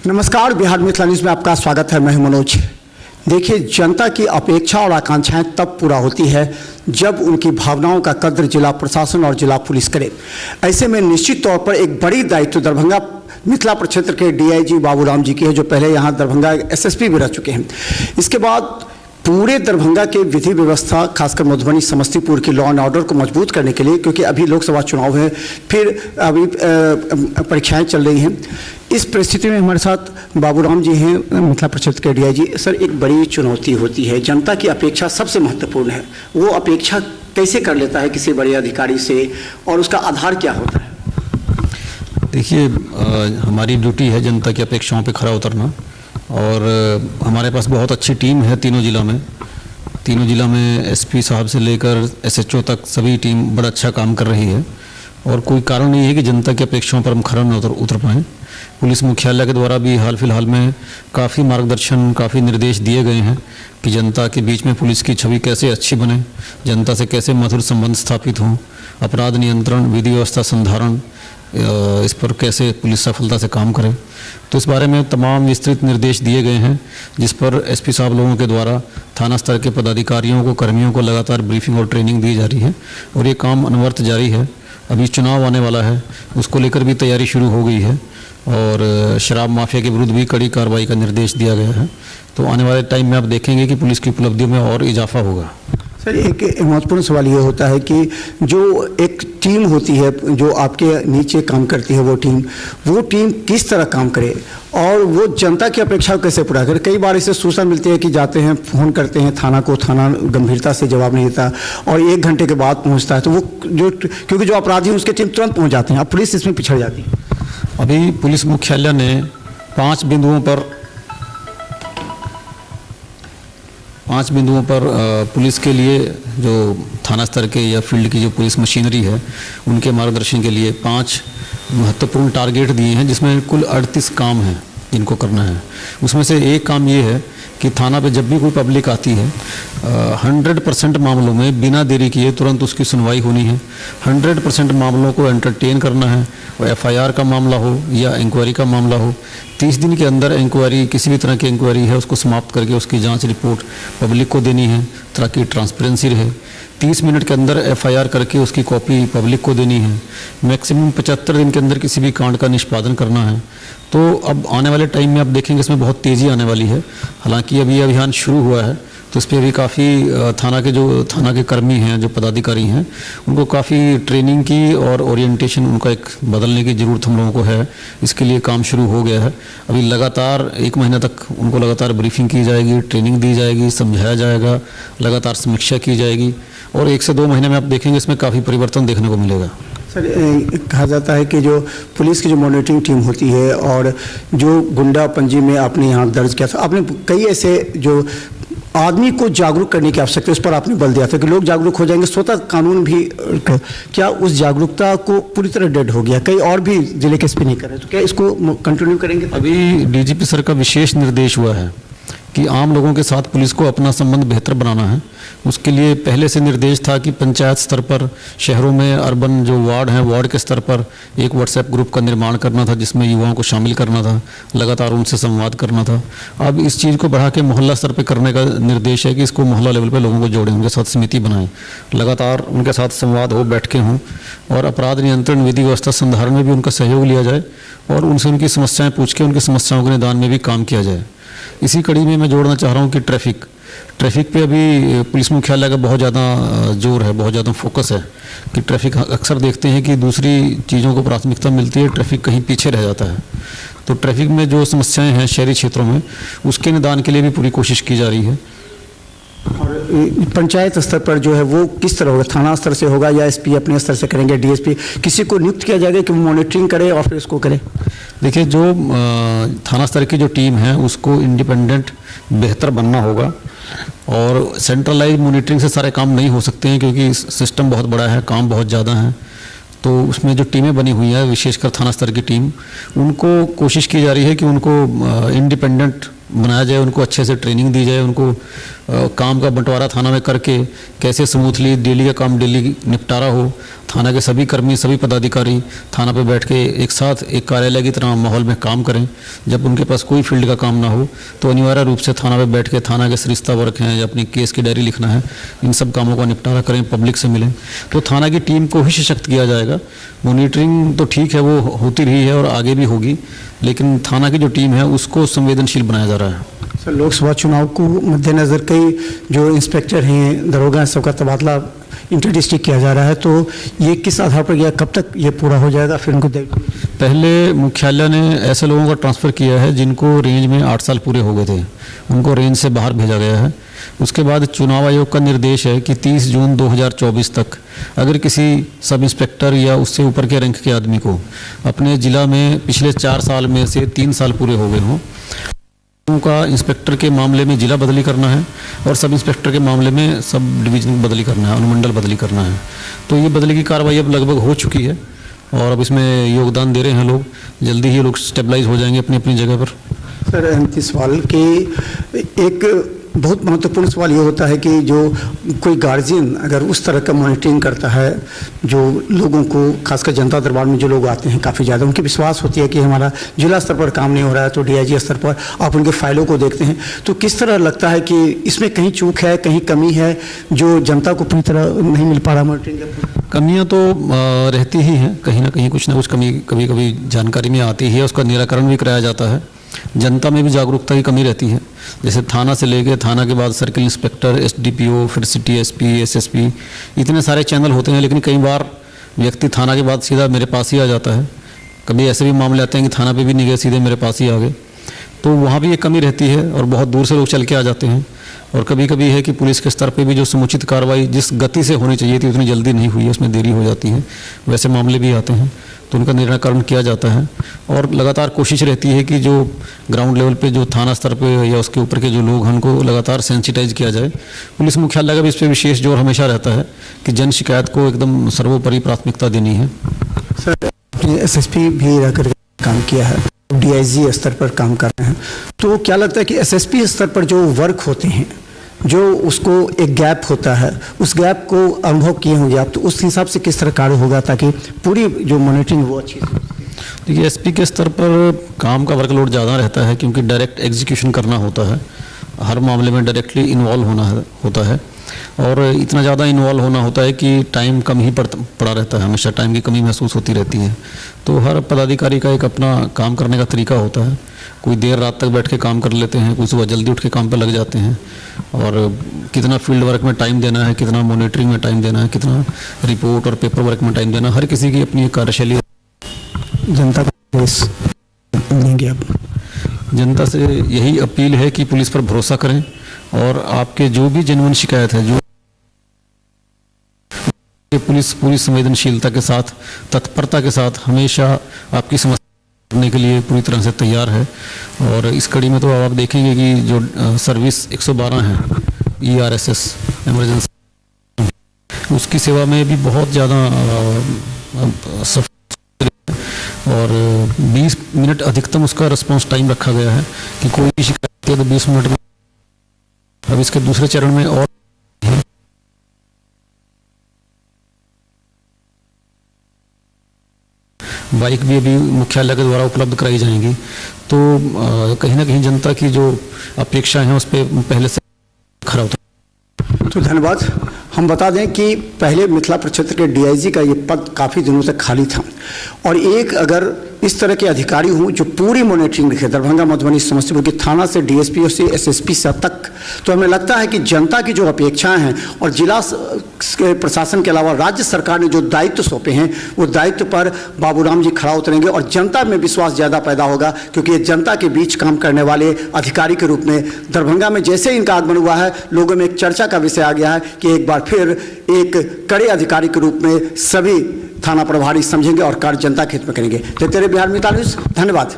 नमस्कार, बिहार मिथिला न्यूज़ में आपका स्वागत है। मैं हूं मनोज। देखिए, जनता की अपेक्षा और आकांक्षाएं तब पूरा होती है जब उनकी भावनाओं का कद्र जिला प्रशासन और जिला पुलिस करे। ऐसे में निश्चित तौर पर एक बड़ी दायित्व दरभंगा मिथिला प्रक्षेत्र के डीआईजी बाबूराम जी की है, जो पहले यहाँ दरभंगा एसएसपी भी रह चुके हैं। इसके बाद पूरे दरभंगा के विधि व्यवस्था, खासकर मधुबनी समस्तीपुर की लॉ एंड ऑर्डर को मजबूत करने के लिए, क्योंकि अभी लोकसभा चुनाव है, फिर अभी परीक्षाएं चल रही हैं। इस परिस्थिति में हमारे साथ बाबूराम जी हैं, मिथिला प्रक्षेत्र के डीआईजी। सर, एक बड़ी चुनौती होती है, जनता की अपेक्षा सबसे महत्वपूर्ण है। वो अपेक्षा कैसे कर लेता है किसी बड़े अधिकारी से, और उसका आधार क्या होता है? देखिए, हमारी ड्यूटी है जनता की अपेक्षाओं पे खरा उतरना, और हमारे पास बहुत अच्छी टीम है तीनों जिला में एसपी साहब से लेकर एसएचओ तक सभी टीम बड़ा अच्छा काम कर रही है, और कोई कारण नहीं है कि जनता की अपेक्षाओं पर हम खरा न उतर पाएँ। पुलिस मुख्यालय के द्वारा भी हाल फिलहाल में काफ़ी मार्गदर्शन, काफ़ी निर्देश दिए गए हैं कि जनता के बीच में पुलिस की छवि कैसे अच्छी बने, जनता से कैसे मधुर संबंध स्थापित हों, अपराध नियंत्रण, विधि व्यवस्था संधारण, इस पर कैसे पुलिस सफलता से काम करे। तो इस बारे में तमाम विस्तृत निर्देश दिए गए हैं, जिस पर एसपी साहब लोगों के द्वारा थाना स्तर के पदाधिकारियों को, कर्मियों को लगातार ब्रीफिंग और ट्रेनिंग दी जा रही है, और ये काम अनवरत जारी है। अभी चुनाव आने वाला है, उसको लेकर भी तैयारी शुरू हो गई है, और शराब माफिया के विरुद्ध भी कड़ी कार्रवाई का निर्देश दिया गया है। तो आने वाले टाइम में आप देखेंगे कि पुलिस की उपलब्धियों में और इजाफा होगा। सर, एक महत्वपूर्ण सवाल ये होता है कि जो एक टीम होती है, जो आपके नीचे काम करती है, वो टीम किस तरह काम करे और वो जनता की अपेक्षा को कैसे पूरा करे। कई बार इसे सूचना मिलती है कि जाते हैं, फ़ोन करते हैं थाना को, थाना गंभीरता से जवाब नहीं देता, और 1 घंटे के बाद पहुंचता है, तो वो क्योंकि जो अपराधी हैं उसके टीम तुरंत पहुँच जाते हैं, अब पुलिस इसमें पिछड़ जाती है। अभी पुलिस मुख्यालय ने 5 बिंदुओं पर पुलिस के लिए, जो थाना स्तर के या फील्ड की जो पुलिस मशीनरी है, उनके मार्गदर्शन के लिए 5 महत्वपूर्ण टारगेट दिए हैं, जिसमें कुल 38 काम हैं जिनको करना है। उसमें से एक काम ये है कि थाना पे जब भी कोई पब्लिक आती है, 100% मामलों में बिना देरी किए तुरंत उसकी सुनवाई होनी है। 100% मामलों को एंटरटेन करना है, और एफआईआर का मामला हो या इंक्वायरी का मामला हो, 30 दिन के अंदर इंक्वायरी, किसी भी तरह की इंक्वायरी है उसको समाप्त करके उसकी जांच रिपोर्ट पब्लिक को देनी है ताकि ट्रांसपेरेंसी रहे। 30 मिनट के अंदर एफआईआर करके उसकी कॉपी पब्लिक को देनी है। मैक्सिमम 75 दिन के अंदर किसी भी कांड का निष्पादन करना है। तो अब आने वाले टाइम में आप देखेंगे इसमें बहुत तेज़ी आने वाली है। हालांकि अभी अभियान शुरू हुआ है, तो इस पर भी काफ़ी थाना के कर्मी हैं, जो पदाधिकारी हैं, उनको काफ़ी ट्रेनिंग की और ओरिएंटेशन उनका एक बदलने की ज़रूरत हम लोगों को है। इसके लिए काम शुरू हो गया है। अभी लगातार 1 महीना तक उनको लगातार ब्रीफिंग की जाएगी, ट्रेनिंग दी जाएगी, समझाया जाएगा, लगातार समीक्षा की जाएगी, और 1 से 2 महीने में आप देखेंगे इसमें काफ़ी परिवर्तन देखने को मिलेगा। सर, कहा जाता है कि जो पुलिस की जो मॉनिटरिंग टीम होती है, और जो गुंडा पंजी में आपने यहाँ दर्ज किया था, आपने कई ऐसे जो आदमी को जागरूक करने की आवश्यकता है, उस पर आपने बल दिया था कि लोग जागरूक हो जाएंगे, स्वतः कानून भी। क्या उस जागरूकता को पूरी तरह डेड हो गया? कई और भी जिले के एसपी नहीं कर रहे, तो क्या इसको कंटिन्यू करेंगे? अभी डीजीपी सर का विशेष निर्देश हुआ है कि आम लोगों के साथ पुलिस को अपना संबंध बेहतर बनाना है। उसके लिए पहले से निर्देश था कि पंचायत स्तर पर, शहरों में, अर्बन जो वार्ड हैं, वार्ड के स्तर पर एक व्हाट्सएप ग्रुप का निर्माण करना था, जिसमें युवाओं को शामिल करना था, लगातार उनसे संवाद करना था। अब इस चीज़ को बढ़ा के मोहल्ला स्तर पर करने का निर्देश है कि इसको मोहल्ला लेवल पर लोगों को जोड़ें, उनके साथ समिति बनाएं, लगातार उनके साथ संवाद हो, बैठकें हों, और अपराध नियंत्रण, विधि व्यवस्था संधारण में भी उनका सहयोग लिया जाए, और उनसे उनकी समस्याएँ पूछ के उनकी समस्याओं के निदान में भी काम किया जाए। इसी कड़ी में मैं जोड़ना चाह रहा हूँ कि ट्रैफिक पे अभी पुलिस मुख्यालय का बहुत ज़्यादा जोर है, बहुत ज़्यादा फोकस है कि ट्रैफिक, अक्सर देखते हैं कि दूसरी चीज़ों को प्राथमिकता मिलती है, ट्रैफिक कहीं पीछे रह जाता है। तो ट्रैफिक में जो समस्याएं हैं शहरी क्षेत्रों में, उसके निदान के लिए भी पूरी कोशिश की जा रही है। और पंचायत स्तर पर जो है वो किस तरह होगा? थाना स्तर से होगा या एसपी अपने स्तर से करेंगे, डीएसपी किसी को नियुक्त किया जाएगा कि वो मॉनिटरिंग करे और फिर इसको करे? देखिए, जो थाना स्तर की जो टीम है उसको इंडिपेंडेंट बेहतर बनना होगा, और सेंट्रलाइज मॉनिटरिंग से सारे काम नहीं हो सकते हैं, क्योंकि सिस्टम बहुत बड़ा है, काम बहुत ज़्यादा है। तो उसमें जो टीमें बनी हुई हैं, विशेषकर थाना स्तर की टीम, उनको कोशिश की जा रही है कि उनको इंडिपेंडेंट बनाया जाए, उनको अच्छे से ट्रेनिंग दी जाए, उनको काम का बंटवारा थाना में करके कैसे स्मूथली डेली का काम डेली निपटारा हो, थाना के सभी कर्मी, सभी पदाधिकारी थाना पे बैठ के एक साथ एक कार्यालय की तरह माहौल में काम करें। जब उनके पास कोई फील्ड का काम ना हो तो अनिवार्य रूप से थाना पे बैठ के थाना के सरिस्ता वर्क हैं या अपनी केस की डायरी लिखना है, इन सब कामों का निपटारा करें, पब्लिक से मिलें। तो थाना की टीम को ही सशक्त किया जाएगा। मॉनिटरिंग तो ठीक है, वो होती रही है और आगे भी होगी, लेकिन थाना की जो टीम है उसको संवेदनशील बनाया जा रहा है। सर, लोकसभा चुनाव को मद्देनज़र कई जो इंस्पेक्टर हैं, दरोगा, सबका तबादला इंटर डिस्ट्रिक्ट किया जा रहा है, तो ये किस आधार पर किया, कब तक ये पूरा हो जाएगा? फिर उनको पहले मुख्यालय ने ऐसे लोगों का ट्रांसफ़र किया है जिनको रेंज में 8 साल पूरे हो गए थे, उनको रेंज से बाहर भेजा गया है। उसके बाद चुनाव आयोग का निर्देश है कि 30 जून 2024 तक अगर किसी सब इंस्पेक्टर या उससे ऊपर के रैंक के आदमी को अपने ज़िला में पिछले 4 साल में से 3 साल पूरे हो गए हों, उनका इंस्पेक्टर के मामले में जिला बदली करना है और सब इंस्पेक्टर के मामले में सब डिवीजन बदली करना है, अनुमंडल बदली करना है। तो ये बदली की कार्रवाई अब लगभग हो चुकी है और अब इसमें योगदान दे रहे हैं लोग। जल्दी ही लोग स्टेबलाइज हो जाएंगे अपनी अपनी जगह पर। सर, अंतिम सवाल कि एक बहुत महत्वपूर्ण सवाल ये होता है कि जो कोई गार्जियन अगर उस तरह का मॉनिटरिंग करता है, जो लोगों को, खासकर जनता दरबार में जो लोग आते हैं काफ़ी ज़्यादा, उनकी विश्वास होती है कि हमारा जिला स्तर पर काम नहीं हो रहा है, तो डीआईजी स्तर पर आप उनके फाइलों को देखते हैं, तो किस तरह लगता है कि इसमें कहीं चूक है, कहीं कमी है जो जनता को पूरी तरह नहीं मिल पा रहा मॉनिटरिंग? कमियां तो रहती ही हैं, कहीं ना कहीं कुछ ना कुछ कमी कभी कभी जानकारी में आती है, उसका निराकरण भी कराया जाता है। जनता में भी जागरूकता की कमी रहती है। जैसे थाना से लेके थाना के बाद सर्किल इंस्पेक्टर, एसडीपीओ, फिर सिटी एसपी, एसएसपी, इतने सारे चैनल होते हैं, लेकिन कई बार व्यक्ति थाना के बाद सीधा मेरे पास ही आ जाता है। कभी ऐसे भी मामले आते हैं कि थाना पे भी नहीं गए, सीधे मेरे पास ही आ गए, तो वहाँ भी एक कमी रहती है और बहुत दूर से लोग चल के आ जाते हैं। और कभी कभी है कि पुलिस के स्तर पे भी जो समुचित कार्रवाई जिस गति से होनी चाहिए थी उतनी जल्दी नहीं हुई है, उसमें देरी हो जाती है, वैसे मामले भी आते हैं, तो उनका निराकरण किया जाता है। और लगातार कोशिश रहती है कि जो ग्राउंड लेवल पे, जो थाना स्तर पे या उसके ऊपर के जो लोग हैं उनको लगातार सेंसिटाइज किया जाए। पुलिस मुख्यालय का भी इस पर विशेष जोर हमेशा रहता है कि जन शिकायत को एकदम सर्वोपरि प्राथमिकता देनी है। सर, एसएसपी भी रह कर काम किया है, डीआईजी स्तर पर काम कर रहे हैं, तो क्या लगता है कि एसएसपी स्तर पर जो वर्क होते हैं, जो उसको एक गैप होता है, उस गैप को अनुभव किए होंगे आप, तो उस हिसाब से किस तरह कार्य होगा ताकि पूरी जो मॉनिटरिंग वो अच्छी हो? देखिए, एसपी के स्तर पर काम का वर्कलोड ज़्यादा रहता है क्योंकि डायरेक्ट एग्जीक्यूशन करना होता है, हर मामले में डायरेक्टली इन्वॉल्व होता है और इतना ज़्यादा इन्वॉल्व होना होता है कि टाइम कम ही पड़ा रहता है, हमेशा टाइम की कमी महसूस होती रहती है। तो हर पदाधिकारी का एक अपना काम करने का तरीका होता है, कोई देर रात तक बैठ के काम कर लेते हैं, कोई सुबह जल्दी उठ के काम पर लग जाते हैं। और कितना फील्ड वर्क में टाइम देना है, कितना मॉनिटरिंग में टाइम देना है, कितना रिपोर्ट और पेपर वर्क में टाइम देना, हर किसी की अपनी एक कार्यशैली। जनता को देंगे आप? जनता से यही अपील है कि पुलिस पर भरोसा करें और आपके जो भी जेन्युइन शिकायत है, जो पुलिस पूरी संवेदनशीलता के साथ, तत्परता के साथ हमेशा आपकी समस्या करने के लिए पूरी तरह से तैयार है। और इस कड़ी में तो आप देखेंगे कि जो सर्विस 112 है, ERSS इमरजेंसी, उसकी सेवा में भी बहुत ज़्यादा और 20 मिनट अधिकतम उसका रिस्पांस टाइम रखा गया है कि कोई भी शिकायत है तो 20 मिनट में। अब इसके दूसरे चरण में और बाइक भी अभी मुख्यालय के द्वारा उपलब्ध कराई जाएंगी, तो कहीं ना कहीं जनता की जो अपेक्षा है उस पर पहले से खरा उतर। तो धन्यवाद। हम बता दें कि पहले मिथिला प्रक्षेत्र के डीआईजी का ये पद काफ़ी दिनों तक खाली था और एक अगर इस तरह के अधिकारी हों जो पूरी मॉनिटरिंग रखे, दरभंगा, मधुबनी, समस्तीपुर की थाना से डीएसपी से एसएसपी से तक, तो हमें लगता है कि जनता की जो अपेक्षाएं हैं और जिला के प्रशासन के अलावा राज्य सरकार ने जो दायित्व सौंपे हैं वो दायित्व पर बाबूराम जी खड़ा उतरेंगे और जनता में विश्वास ज़्यादा पैदा होगा, क्योंकि ये जनता के बीच काम करने वाले अधिकारी के रूप में दरभंगा में जैसे इनका आगमन हुआ है, लोगों में एक चर्चा का विषय आ गया है कि एक बार फिर एक कड़े अधिकारी के रूप में सभी थाना प्रभारी समझेंगे और कार्य जनता के हित में करेंगे। देखते रहिए बिहार मिताल न्यूज़। धन्यवाद।